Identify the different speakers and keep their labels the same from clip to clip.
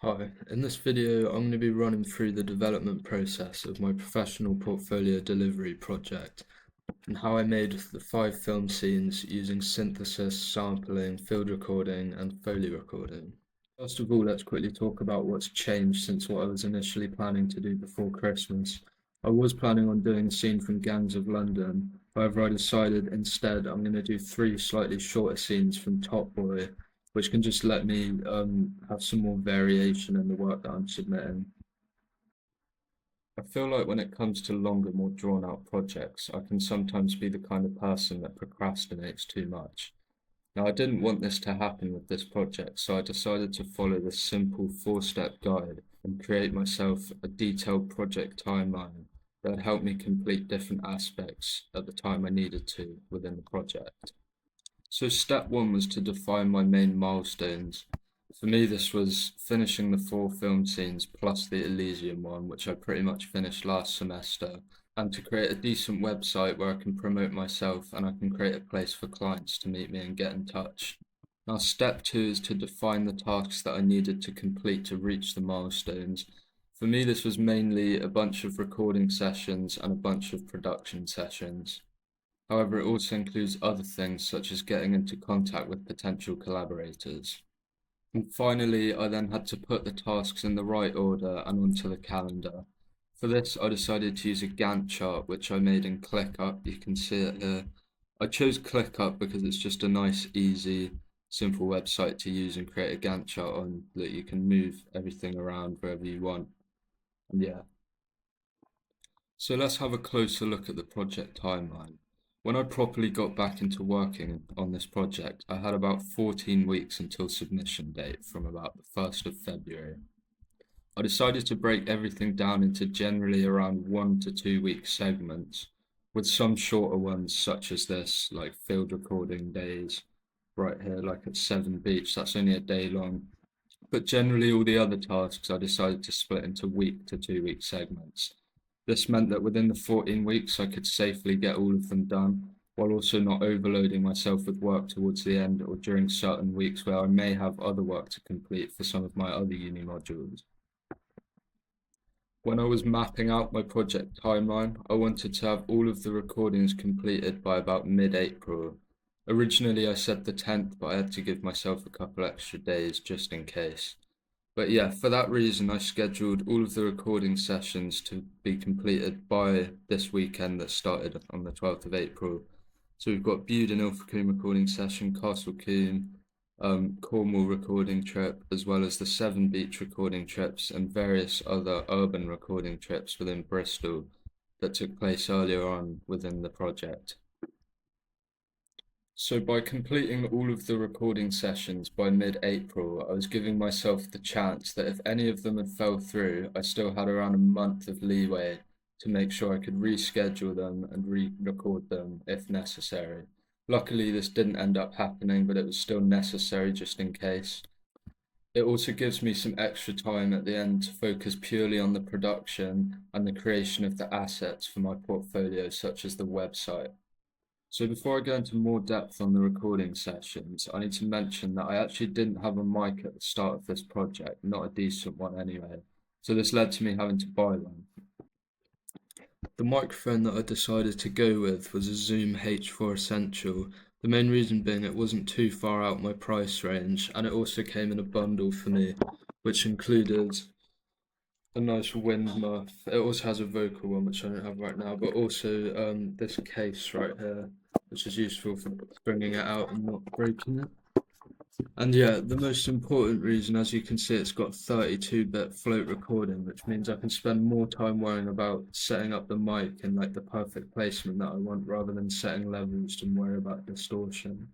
Speaker 1: Hi, in this video I'm going to be running through the development process of my professional portfolio delivery project and how I made the 5 film scenes using synthesis, sampling, field recording and Foley recording. First of all, let's quickly talk about what's changed since what I was initially planning to do before Christmas. I was planning on doing a scene from Gangs of London, however I decided instead I'm going to do 3 slightly shorter scenes from Top Boy, which can just let me have some more variation in the work that I'm submitting. I feel like when it comes to longer, more drawn out projects, I can sometimes be the kind of person that procrastinates too much. Now, I didn't want this to happen with this project, so I decided to follow this simple 4-step guide and create myself a detailed project timeline that would help me complete different aspects at the time I needed to within the project. So step one was to define my main milestones. For me, this was finishing the 4 film scenes plus the Elysium one, which I pretty much finished last semester, and to create a decent website where I can promote myself and I can create a place for clients to meet me and get in touch. Now, step two is to define the tasks that I needed to complete to reach the milestones. For me, this was mainly a bunch of recording sessions and a bunch of production sessions. However, it also includes other things such as getting into contact with potential collaborators. And finally, I then had to put the tasks in the right order and onto the calendar. For this, I decided to use a Gantt chart, which I made in ClickUp. You can see it here. I chose ClickUp because it's just a nice, easy, simple website to use and create a Gantt chart on that you can move everything around wherever you want. And yeah. So let's have a closer look at the project timeline. When I properly got back into working on this project, I had about 14 weeks until submission date from about the 1st of February. I decided to break everything down into generally around 1 to 2 week segments, with some shorter ones such as this, like field recording days, right here, like at Seven Beach, that's only a day long. But generally all the other tasks I decided to split into 1 to 2 week segments. This meant that within the 14 weeks I could safely get all of them done, while also not overloading myself with work towards the end or during certain weeks where I may have other work to complete for some of my other uni modules. When I was mapping out my project timeline, I wanted to have all of the recordings completed by about mid-April. Originally I said the 10th, but I had to give myself a couple extra days just in case. But yeah, for that reason, I scheduled all of the recording sessions to be completed by this weekend that started on the 12th of April. So we've got Bude and Ilfracombe recording session, Castle Combe, Cornwall recording trip, as well as the Seven Beach recording trips and various other urban recording trips within Bristol that took place earlier on within the project. So by completing all of the recording sessions by mid-April, I was giving myself the chance that if any of them had fell through, I still had around a month of leeway to make sure I could reschedule them and re-record them if necessary. Luckily, this didn't end up happening, but it was still necessary just in case. It also gives me some extra time at the end to focus purely on the production and the creation of the assets for my portfolio, such as the website. So before I go into more depth on the recording sessions, I need to mention that I actually didn't have a mic at the start of this project, not a decent one anyway. So this led to me having to buy one. The microphone that I decided to go with was a Zoom H4 Essential. The main reason being it wasn't too far out my price range, and it also came in a bundle for me, which included a nice wind muff. It also has a vocal one, which I don't have right now, but also this case right here, which is useful for bringing it out and not breaking it. And yeah, the most important reason, as you can see, it's got 32-bit float recording, which means I can spend more time worrying about setting up the mic and like the perfect placement that I want rather than setting levels and worry about distortion.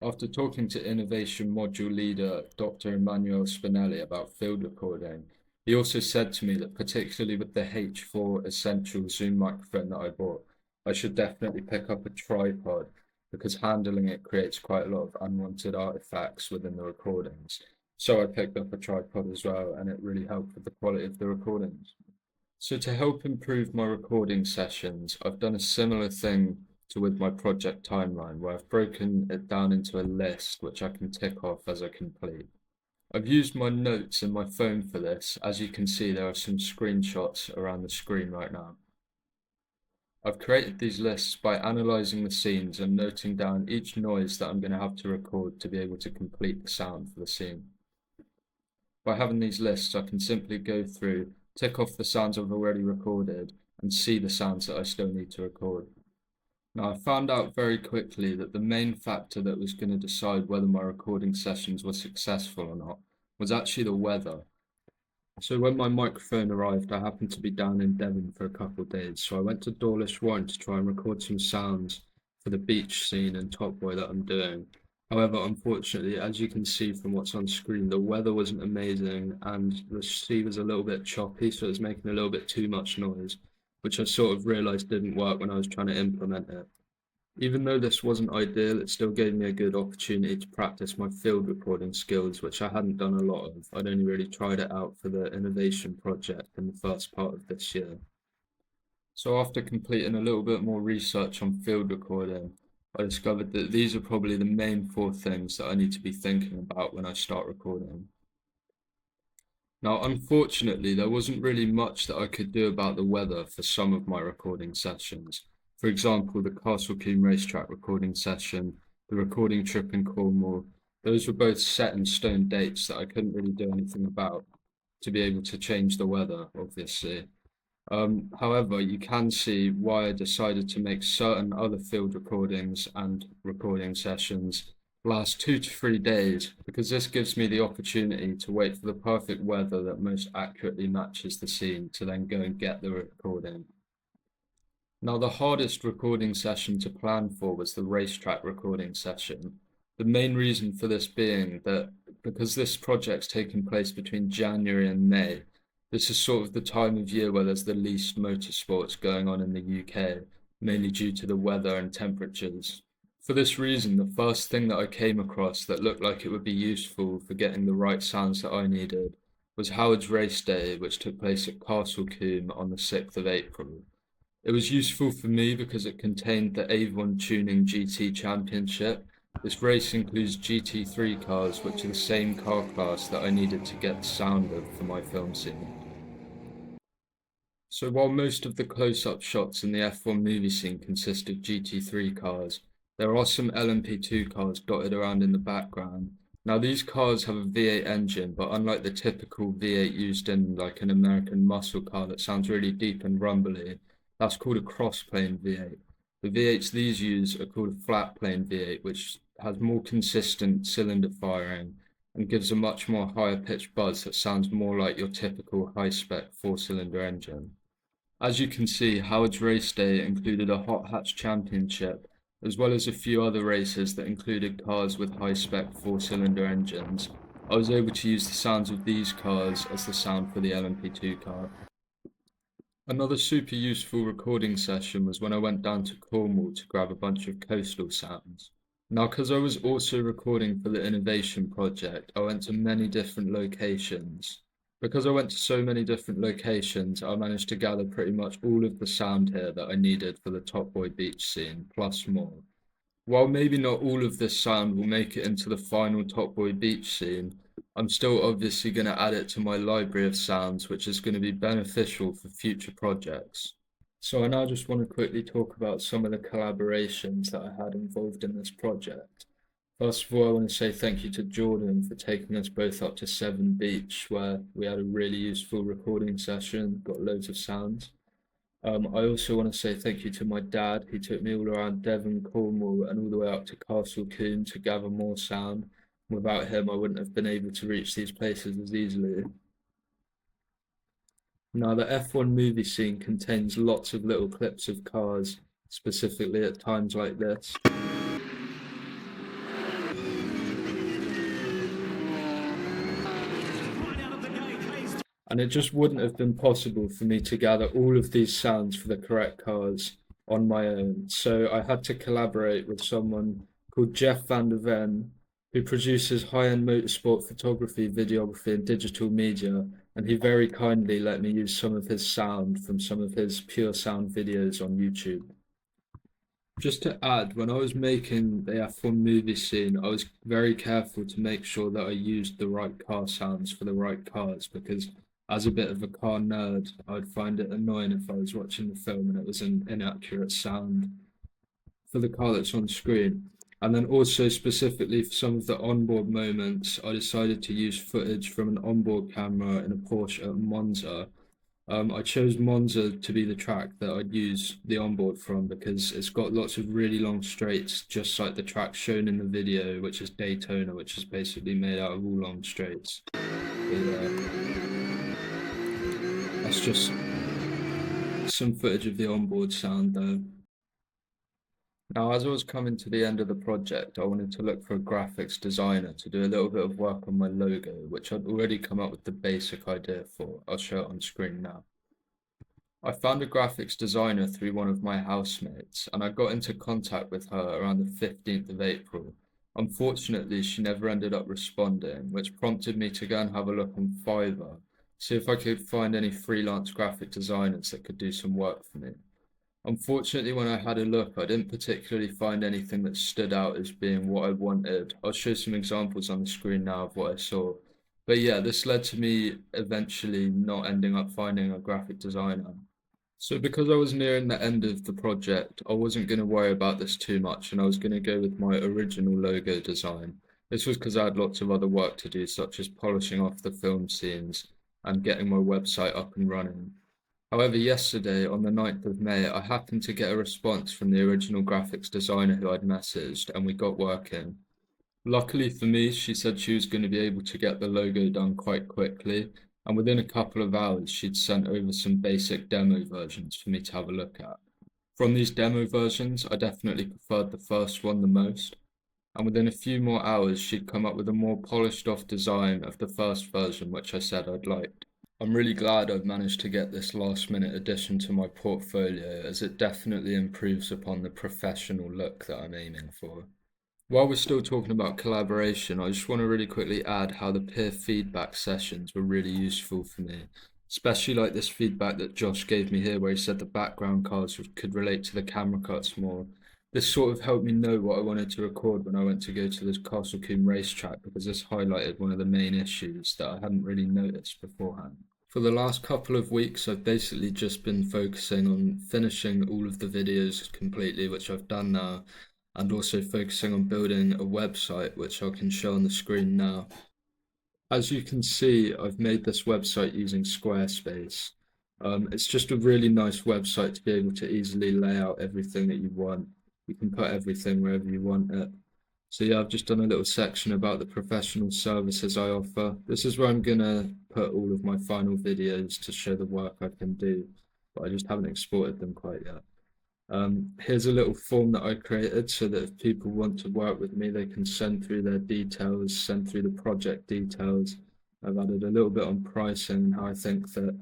Speaker 1: After talking to Innovation Module Leader Dr. Emmanuel Spinelli about field recording, he also said to me that particularly with the H4 Essential Zoom microphone that I bought, I should definitely pick up a tripod because handling it creates quite a lot of unwanted artifacts within the recordings. So I picked up a tripod as well, and it really helped with the quality of the recordings. So to help improve my recording sessions, I've done a similar thing to with my project timeline, where I've broken it down into a list which I can tick off as I complete. I've used my notes in my phone for this. As you can see, there are some screenshots around the screen right now. I've created these lists by analysing the scenes and noting down each noise that I'm going to have to record to be able to complete the sound for the scene. By having these lists, I can simply go through, tick off the sounds I've already recorded, and see the sounds that I still need to record. Now, I found out very quickly that the main factor that was going to decide whether my recording sessions were successful or not was actually the weather. So when my microphone arrived, I happened to be down in Devon for a couple of days. So I went to Dawlish Warren to try and record some sounds for the beach scene in Top Boy that I'm doing. However, unfortunately, as you can see from what's on screen, the weather wasn't amazing and the sea was a little bit choppy, so it was making a little bit too much noise, which I sort of realized didn't work when I was trying to implement it. Even though this wasn't ideal, it still gave me a good opportunity to practice my field recording skills, which I hadn't done a lot of. I'd only really tried it out for the innovation project in the first part of this year. So after completing a little bit more research on field recording, I discovered that these are probably the main four things that I need to be thinking about when I start recording. Now, unfortunately, there wasn't really much that I could do about the weather for some of my recording sessions. For example, the Castle Combe racetrack recording session, the recording trip in Cornwall, those were both set in stone dates that I couldn't really do anything about to be able to change the weather, obviously. However, you can see why I decided to make certain other field recordings and recording sessions last 2 to 3 days, because this gives me the opportunity to wait for the perfect weather that most accurately matches the scene to then go and get the recording. Now, the hardest recording session to plan for was the racetrack recording session. The main reason for this being that because this project's taking place between January and May, this is sort of the time of year where there's the least motorsports going on in the UK, mainly due to the weather and temperatures. For this reason, the first thing that I came across that looked like it would be useful for getting the right sounds that I needed was Howard's Race Day, which took place at Castle Combe on the 6th of April. It was useful for me because it contained the Avon Tuning GT Championship. This race includes GT3 cars, which are the same car class that I needed to get the sound of for my film scene. So while most of the close-up shots in the F1 movie scene consist of GT3 cars, there are some LMP2 cars dotted around in the background. Now these cars have a V8 engine, but unlike the typical V8 used in like an American muscle car that sounds really deep and rumbly, that's called a cross-plane V8. The V8s these use are called a flat-plane V8, which has more consistent cylinder firing and gives a much more higher pitched buzz that sounds more like your typical high-spec four-cylinder engine. As you can see, Howard's Race Day included a Hot Hatch Championship, as well as a few other races that included cars with high-spec four-cylinder engines. I was able to use the sounds of these cars as the sound for the LMP2 car. Another super useful recording session was when I went down to Cornwall to grab a bunch of coastal sounds. Now, because I was also recording for the innovation project, I went to many different locations. Because I went to so many different locations, I managed to gather pretty much all of the sound here that I needed for the Top Boy beach scene, plus more. While maybe not all of this sound will make it into the final Top Boy beach scene, I'm still obviously going to add it to my library of sounds, which is going to be beneficial for future projects. So I now just want to quickly talk about some of the collaborations that I had involved in this project. First of all, I want to say thank you to Jordan for taking us both up to Severn Beach, where we had a really useful recording session, got loads of sounds. I also want to say thank you to my dad, who took me all around Devon, Cornwall, and all the way up to Castle Combe to gather more sound. Without him, I wouldn't have been able to reach these places as easily. Now, the F1 movie scene contains lots of little clips of cars, specifically at times like this. And it just wouldn't have been possible for me to gather all of these sounds for the correct cars on my own. So I had to collaborate with someone called Jeff van der Ven, who produces high-end motorsport photography, videography, and digital media. And he very kindly let me use some of his sound from some of his pure sound videos on YouTube. Just to add, when I was making the F1 movie scene, I was very careful to make sure that I used the right car sounds for the right cars because, as a bit of a car nerd, I'd find it annoying if I was watching the film and it was an inaccurate sound for the car that's on screen. And then also specifically for some of the onboard moments, I decided to use footage from an onboard camera in a Porsche at Monza. I chose Monza to be the track that I'd use the onboard from because it's got lots of really long straights, just like the track shown in the video, which is Daytona, which is basically made out of all long straights. But yeah, that's just some footage of the onboard sound though. Now, as I was coming to the end of the project, I wanted to look for a graphics designer to do a little bit of work on my logo, which I'd already come up with the basic idea for. I'll show it on screen now. I found a graphics designer through one of my housemates, and I got into contact with her around the 15th of April. Unfortunately, she never ended up responding, which prompted me to go and have a look on Fiverr, see if I could find any freelance graphic designers that could do some work for me. Unfortunately, when I had a look, I didn't particularly find anything that stood out as being what I wanted. I'll show some examples on the screen now of what I saw. But yeah, this led to me eventually not ending up finding a graphic designer. So because I was nearing the end of the project, I wasn't going to worry about this too much and I was going to go with my original logo design. This was because I had lots of other work to do, such as polishing off the film scenes and getting my website up and running. However, yesterday, on the 9th of May, I happened to get a response from the original graphics designer who I'd messaged, and we got working. Luckily for me, she said she was going to be able to get the logo done quite quickly, and within a couple of hours, she'd sent over some basic demo versions for me to have a look at. From these demo versions, I definitely preferred the first one the most, and within a few more hours, she'd come up with a more polished off design of the first version, which I said I'd liked. I'm really glad I've managed to get this last minute addition to my portfolio as it definitely improves upon the professional look that I'm aiming for. While we're still talking about collaboration, I just want to really quickly add how the peer feedback sessions were really useful for me, especially like this feedback that Josh gave me here where he said the background cars could relate to the camera cuts more. This sort of helped me know what I wanted to record when I went to go to this Castle Coombe racetrack because this highlighted one of the main issues that I hadn't really noticed beforehand. For the last couple of weeks, I've basically just been focusing on finishing all of the videos completely, which I've done now, and also focusing on building a website, which I can show on the screen now. As you can see, I've made this website using Squarespace. It's just a really nice website to be able to easily lay out everything that you want. You can put everything wherever you want it. So yeah, I've just done a little section about the professional services I offer. This is where I'm gonna put all of my final videos to show the work I can do, but I just haven't exported them quite yet. Here's a little form that I created so that if people want to work with me, they can send through their details, send through the project details. I've added a little bit on pricing and how I think that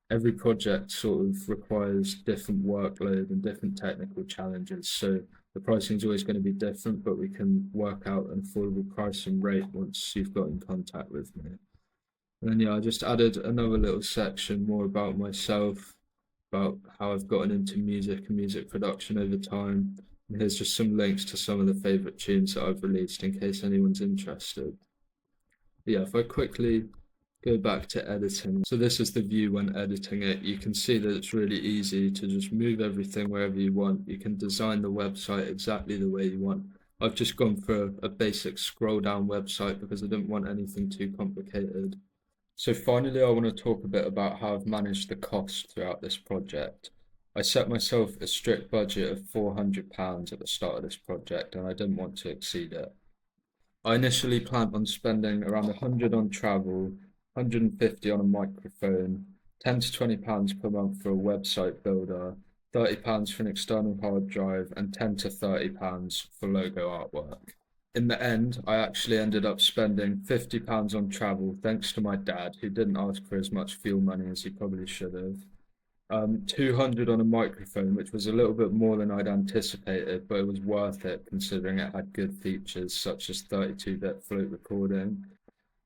Speaker 1: every project sort of requires different workload and different technical challenges. So the pricing is always going to be different, but we can work out an affordable price and rate once you've got in contact with me. And then yeah, I just added another little section more about myself, about how I've gotten into music and music production over time. And here's just some links to some of the favorite tunes that I've released in case anyone's interested. But yeah, if I quickly go back to editing. So this is the view when editing it. You can see that it's really easy to just move everything wherever you want. You can design the website exactly the way you want. I've just gone for a basic scroll down website because I didn't want anything too complicated. So finally, I want to talk a bit about how I've managed the cost throughout this project. I set myself a strict budget of £400 at the start of this project and I didn't want to exceed it. I initially planned on spending around 100 on travel, 150 on a microphone, 10 to £20 per month for a website builder, £30 for an external hard drive, and 10 to £30 for logo artwork. In the end, I actually ended up spending £50 on travel thanks to my dad, who didn't ask for as much fuel money as he probably should have. 200 on a microphone, which was a little bit more than I'd anticipated, but it was worth it considering it had good features such as 32-bit float recording.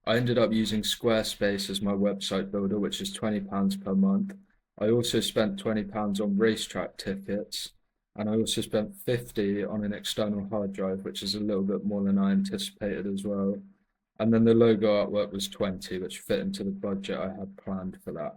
Speaker 1: I ended up using Squarespace as my website builder, which is £20 per month. I also spent £20 on racetrack tickets, and I also spent 50 on an external hard drive, which is a little bit more than I anticipated as well. And then the logo artwork was 20, which fit into the budget I had planned for that.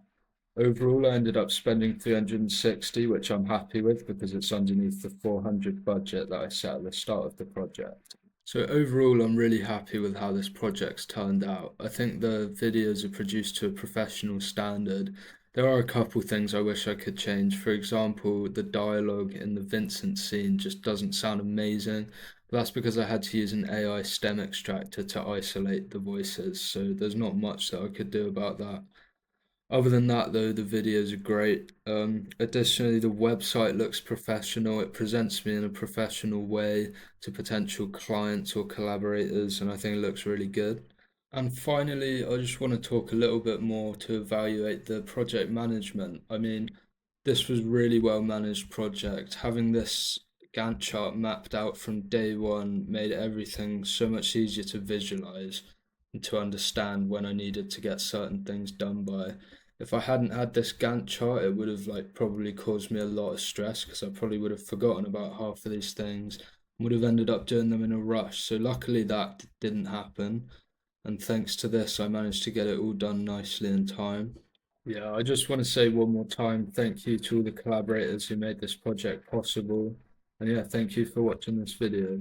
Speaker 1: Overall, I ended up spending 360, which I'm happy with because it's underneath the 400 budget that I set at the start of the project. So overall, I'm really happy with how this project's turned out. I think the videos are produced to a professional standard. There are a couple things I wish I could change. For example, the dialogue in the Vincent scene just doesn't sound amazing. But that's because I had to use an AI stem extractor to isolate the voices, so there's not much that I could do about that. Other than that, though, the videos are great. Additionally, the website looks professional. It presents me in a professional way to potential clients or collaborators, and I think it looks really good. And finally, I just want to talk a little bit more to evaluate the project management. I mean, this was really well managed project. Having this Gantt chart mapped out from day one made everything so much easier to visualize and to understand when I needed to get certain things done by. If I hadn't had this Gantt chart, it would have probably caused me a lot of stress because I probably would have forgotten about half of these things and would have ended up doing them in a rush. So luckily that didn't happen, and thanks to this, I managed to get it all done nicely in time. Yeah, I just want to say one more time, thank you to all the collaborators who made this project possible. And yeah, thank you for watching this video.